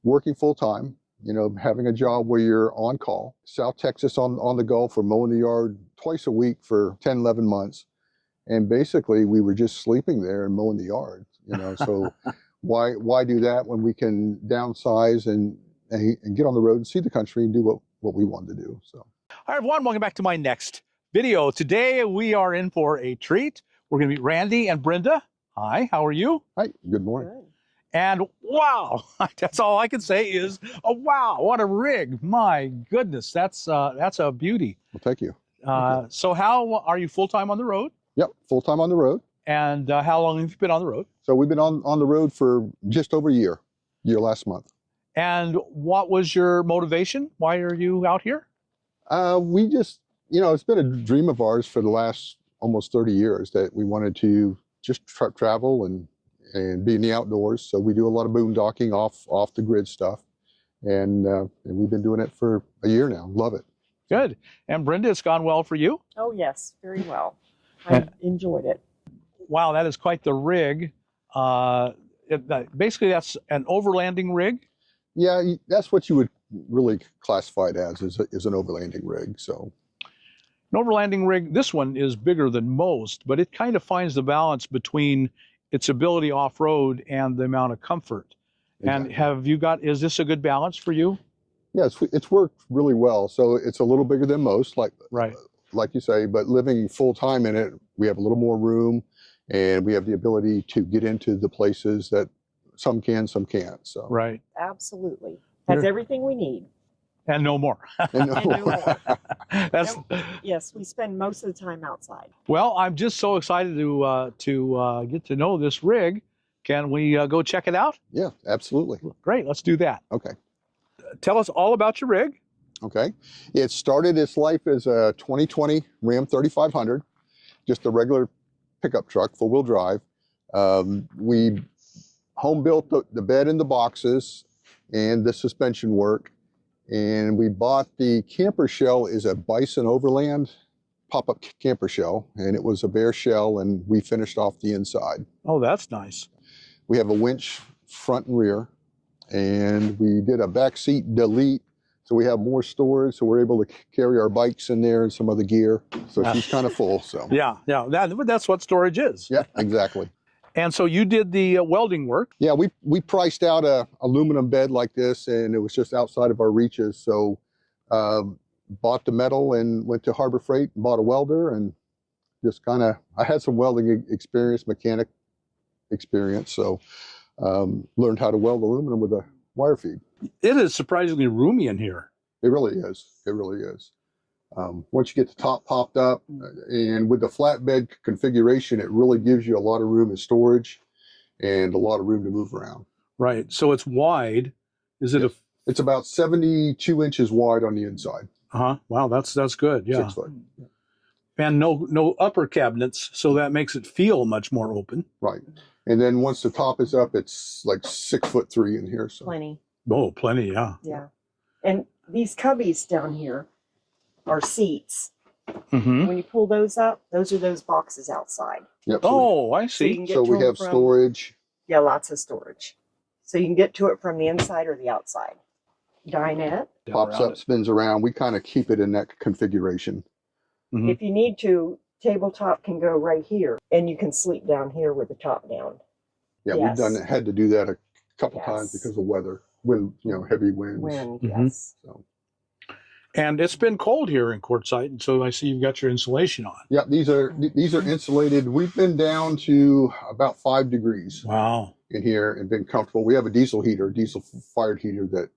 working full time, you know, having a job where you're on call. South Texas on the Gulf, we're mowing the yard twice a week for 10, 11 months. And basically we were just sleeping there and mowing the yard, you know, so why do that when we can downsize and get on the road and see the country and do what we want to do. So. Hi everyone, welcome back to my next video. Today we are in for a treat. We're going to meet Randy and Brenda. Hi, how are you? Hi, good morning. Good. And wow, that's all I can say is, oh, wow, what a rig. My goodness, that's a beauty. Well, thank you. So how are you full-time on the road? Yep, full-time on the road. And how long have you been on the road? So we've been on the road for just over a year last month. And what was your motivation? Why are you out here? We just, you know, it's been a dream of ours for the last almost 30 years that we wanted to just travel and be in the outdoors. So we do a lot of boondocking off the grid stuff. And we've been doing it for a year now. Love it. Good. And Brenda, it's gone well for you? Oh, yes, very well. I enjoyed it. Wow, that is quite the rig. Basically, that's an overlanding rig? Yeah, that's what you would really classify it as, is an overlanding rig. So, an overlanding rig, this one is bigger than most, but it kind of finds the balance between its ability off-road and the amount of comfort. exactly. And is this a good balance for you? Yeah, it's worked really well. So it's a little bigger than most, like you say, but living full time in it, we have a little more room and we have the ability to get into the places that some can, some can't. So right. Absolutely. Has everything we need. And no more. And no more. Yes, we spend most of the time outside. Well, I'm just so excited to get to know this rig. Can we go check it out? Yeah, absolutely. Great, let's do that. Okay. Tell us all about your rig. Okay. It started its life as a 2020 Ram 3500, just a regular pickup truck, four-wheel drive. We home built the bed and the boxes and the suspension work. And we bought the camper shell is a Bison Overland pop-up camper shell, and it was a bare shell, and we finished off the inside. Oh, that's nice. We have a winch front and rear, and we did a back seat delete, so we have more storage, so we're able to carry our bikes in there and some other gear. So she's kind of full. So yeah, that's what storage is. Yeah, exactly. And so you did the welding work. Yeah, we priced out a aluminum bed like this, and it was just outside of our reaches. So bought the metal and went to Harbor Freight and bought a welder, and just kind of, I had some welding experience, mechanic experience. So learned how to weld aluminum with a wire feed. It is surprisingly roomy in here. It really is. It really is. Once you get the top popped up and with the flatbed configuration, it really gives you a lot of room in storage and a lot of room to move around. Right. So it's wide. Is it It's about 72 inches wide on the inside. Wow, that's good. Yeah. 6 foot. And no upper cabinets, so that makes it feel much more open. Right. And then once the top is up, it's like 6'3" in here. So. Plenty. Oh, plenty. Yeah. Yeah. And these cubbies down here are seats. Mm-hmm. When you pull those up, those are those boxes outside. Yep. Oh, I see. So, so we have storage. Yeah, lots of storage. So you can get to it from the inside or the outside. Dinette. Pops up, spins around. We kind of keep it in that configuration. Mm-hmm. If you need to, tabletop can go right here, and you can sleep down here with the top down. Yeah, Yes. had to do that a couple Yes. times because of weather, heavy winds. Wind, Mhm. yes. So. And it's been cold here in Quartzsite, and so I see you've got your insulation on. Yeah, these are insulated. We've been down to about 5 degrees Wow. in here and been comfortable. We have a diesel fired heater that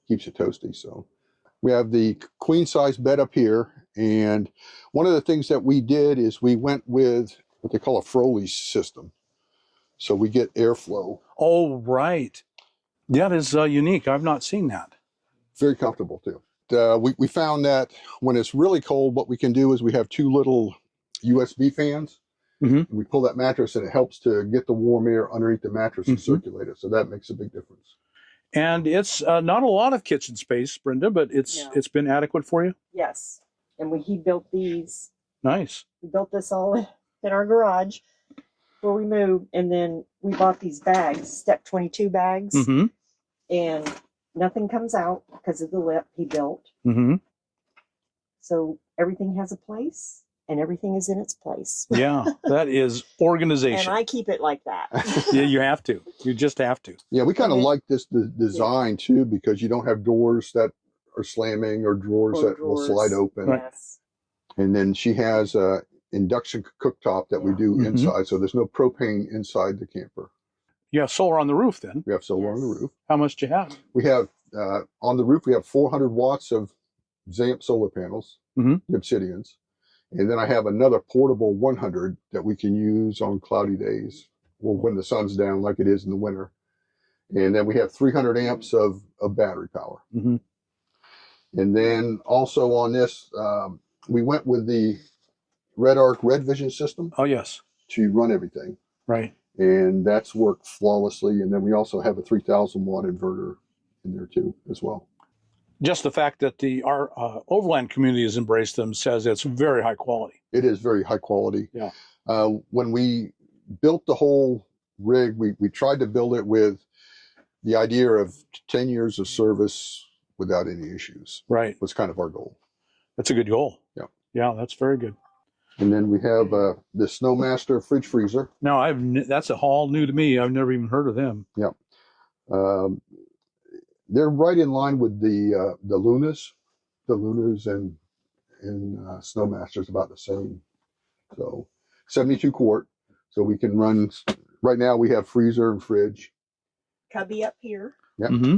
keeps it toasty. So we have the queen size bed up here. And one of the things that we did is we went with what they call a Froli system. So we get airflow. Oh, right. That is unique. I've not seen that. Very comfortable too. We found that when it's really cold, what we can do is we have 2 little USB fans. Mm-hmm. We pull that mattress and it helps to get the warm air underneath the mattress and circulate it. So that makes a big difference. And it's not a lot of kitchen space, Brenda, but it's been adequate for you? Yes. And he built these. Nice. We built this all in our garage before we moved. And then we bought these bags, Step 22 bags. Mm-hmm. and nothing comes out because of the lip he built. Mm-hmm. So everything has a place, and everything is in its place. Yeah, that is And organization. I keep it like that. Yeah, you have to. You just have to. Yeah, we kind of Okay. like this design too, because you don't have doors that are slamming or drawers Or that will drawers. slide open. Right. Yes. And then she has a induction cooktop that we Yeah. do Mhm. inside, so there's no propane inside the camper. You have solar on the roof then. We have solar on the Yes. roof. How much do you have? We have on the roof we have 400 watts of Zamp solar panels, Mhm. the Obsidians, and then I have another portable 100 that we can use on cloudy days, or when the sun's down, like it is in the winter. And then we have 300 amps of battery power. Mhm. And then also on this, we went with the Red Arc Red Vision system Oh, yes. to run everything. Right. And that's worked flawlessly. And then we also have a 3,000 watt inverter in there too, as well. Just the fact that our overland community has embraced them says it's very high quality. It is very high quality. Yeah. When we built the whole rig, we tried to build it with the idea of 10 years of service without any issues. Right. Was kind of our goal. That's a good goal. Yeah. Yeah, that's very good. And then we have the Snomaster fridge freezer. No, that's all new to me. I've never even heard of them. They're right in line with the Lunas. The Lunas and Snowmaster's about the same. So 72 quart. So we can run, right now we have freezer and fridge. Cubby up here. Yep. Mm-hmm.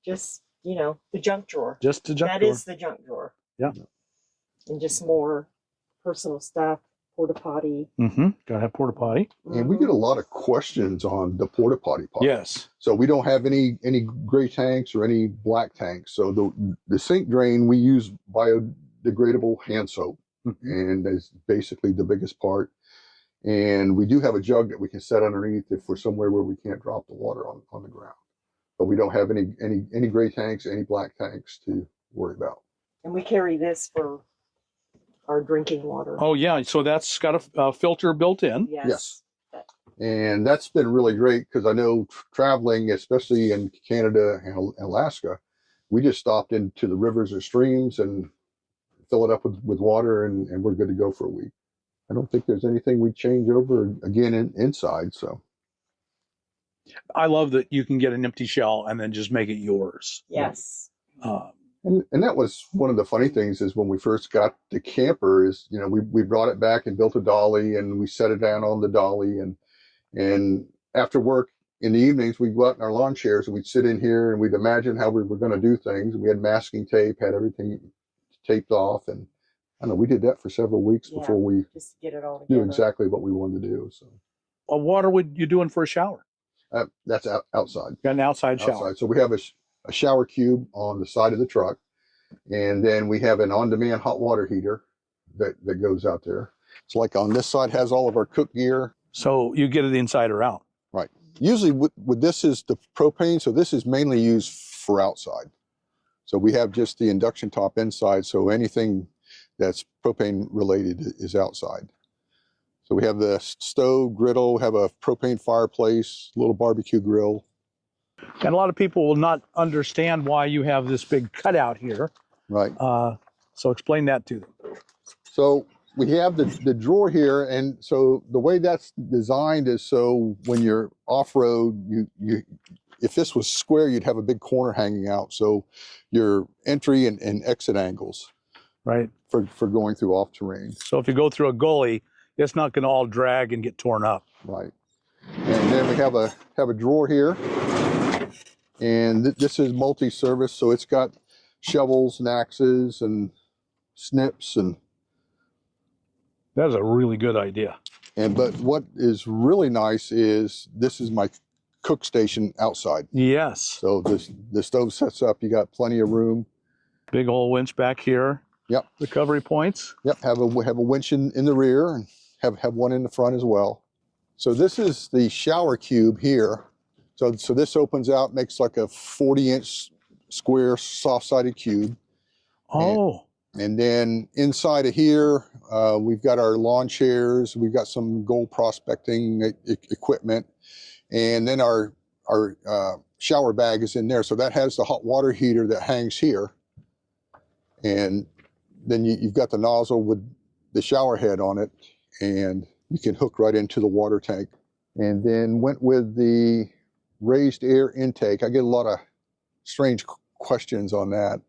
Just, the junk drawer. Just a junk That drawer. is the junk drawer. Yeah. And just more personal stuff, porta potty. Mm-hmm. Gotta have porta potty. And we get a lot of questions on the porta potty part. Yes. So we don't have any gray tanks or any black tanks. So the sink drain, we use biodegradable hand soap. Mm-hmm. And that's basically the biggest part. And we do have a jug that we can set underneath if we're somewhere where we can't drop the water on the ground. But we don't have any gray tanks, any black tanks to worry about. And we carry this for our drinking water. Oh, yeah. So that's got a filter built in. Yes. And that's been really great because I know traveling, especially in Canada and Alaska, we just stopped into the rivers or streams and fill it up with water and we're good to go for a week. I don't think there's anything we change over again inside. So I love that you can get an empty shell and then just make it yours. Yes. and that was one of the funny things is when we first got the camper is, we brought it back and built a dolly and we set it down on the dolly and after work in the evenings we'd go out in our lawn chairs and we'd sit in here and we'd imagine how we were going to do things. We had masking tape, had everything taped off, and I don't know, we did that for several weeks Yeah. before we Just get it all knew together. exactly what we wanted to do. So What water you doing for a shower? that's outside. Got an outside shower. Outside. So we have a shower cube on the side of the truck, and then we have an on-demand hot water heater that goes out there. So like on this side has all of our cook gear. So you get it inside or out. Right. Usually with this is the propane, so this is mainly used for outside. So we have just the induction top inside, so anything that's propane related is outside. So we have the stove, griddle, have a propane fireplace, little barbecue grill. And a lot of people will not understand why you have this big cutout here. Right. So explain that to them. So we have the drawer here, and so the way that's designed is so when you're off-road, you if this was square, you'd have a big corner hanging out. So your entry and exit angles Right. for going through off-terrain. So if you go through a gully, it's not going to all drag and get torn up. Right. And then we have a drawer here, and this is multi-service, so it's got shovels and axes and snips and That's a really good idea. but what is really nice is this is my cook station outside. Yes. So the stove sets up, you got plenty of room. Big old winch back here. Yep. Recovery points. Yep, have a winch in the rear and have one in the front as well. So this is the shower cube here. So this opens out, makes like a 40-inch square soft-sided cube. Oh. And then inside of here, we've got our lawn chairs, we've got some gold prospecting equipment, and then our shower bag is in there. So that has the hot water heater that hangs here. And then you've got the nozzle with the shower head on it, and you can hook right into the water tank. And then went with the raised air intake. I get a lot of strange questions on that.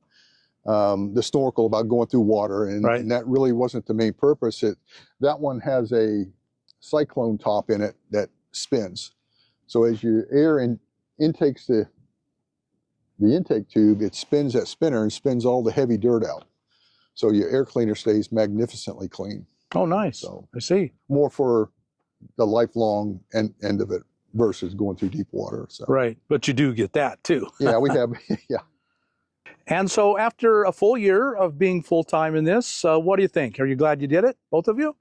The snorkel about going through water, and that really wasn't the main purpose. That one has a cyclone top in it that spins. So as your air intakes the intake tube, it spins that spinner and spins all the heavy dirt out. So your air cleaner stays magnificently clean. Oh, nice. So I see. More for the lifelong end of it versus going through deep water. So. Right, but you do get that too. Yeah, we have, yeah. And so after a full year of being full-time in this, what do you think? Are you glad you did it, both of you?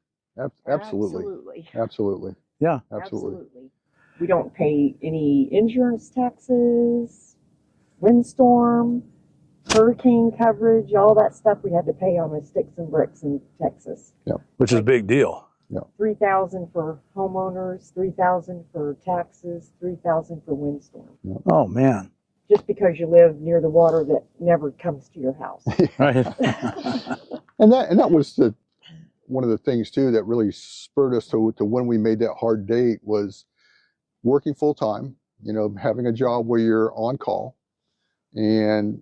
Absolutely. Absolutely. Yeah. Absolutely. We don't pay any insurance taxes, windstorm, hurricane coverage, all that stuff we had to pay on the sticks and bricks in Texas. Yeah. Which is a big deal. Yeah. $3,000 for homeowners, $3,000 for taxes, $3,000 for windstorm. Yeah. Oh man. Just because you live near the water that never comes to your house. Right. And that was one of the things too that really spurred us to when we made that hard date was working full time, having a job where you're on call, and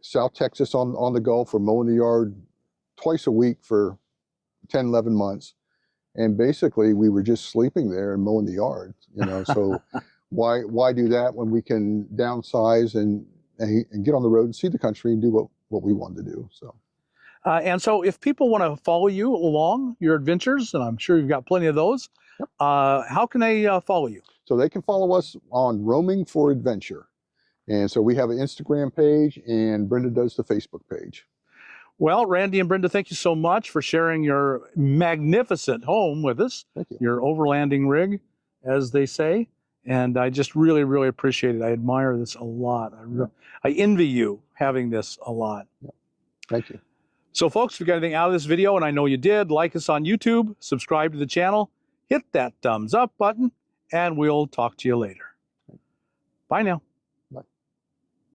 South Texas on the go for mowing the yard twice a week for 10, 11 months. And basically we were just sleeping there and mowing the yard, so why do that when we can downsize and get on the road and see the country and do what we wanted to do. So. And so if people want to follow you along your adventures, and I'm sure you've got plenty of those, yep. How can they follow you? So they can follow us on Roaming for Adventure. And so we have an Instagram page, and Brenda does the Facebook page. Well, Randy and Brenda, thank you so much for sharing your magnificent home with us. Thank you. Your overlanding rig, as they say. And I just really, really appreciate it. I admire this a lot. I envy you having this a lot. Yeah. Thank you. So folks, if you got anything out of this video, and I know you did, like us on YouTube, subscribe to the channel, hit that thumbs up button, and we'll talk to you later. Bye now.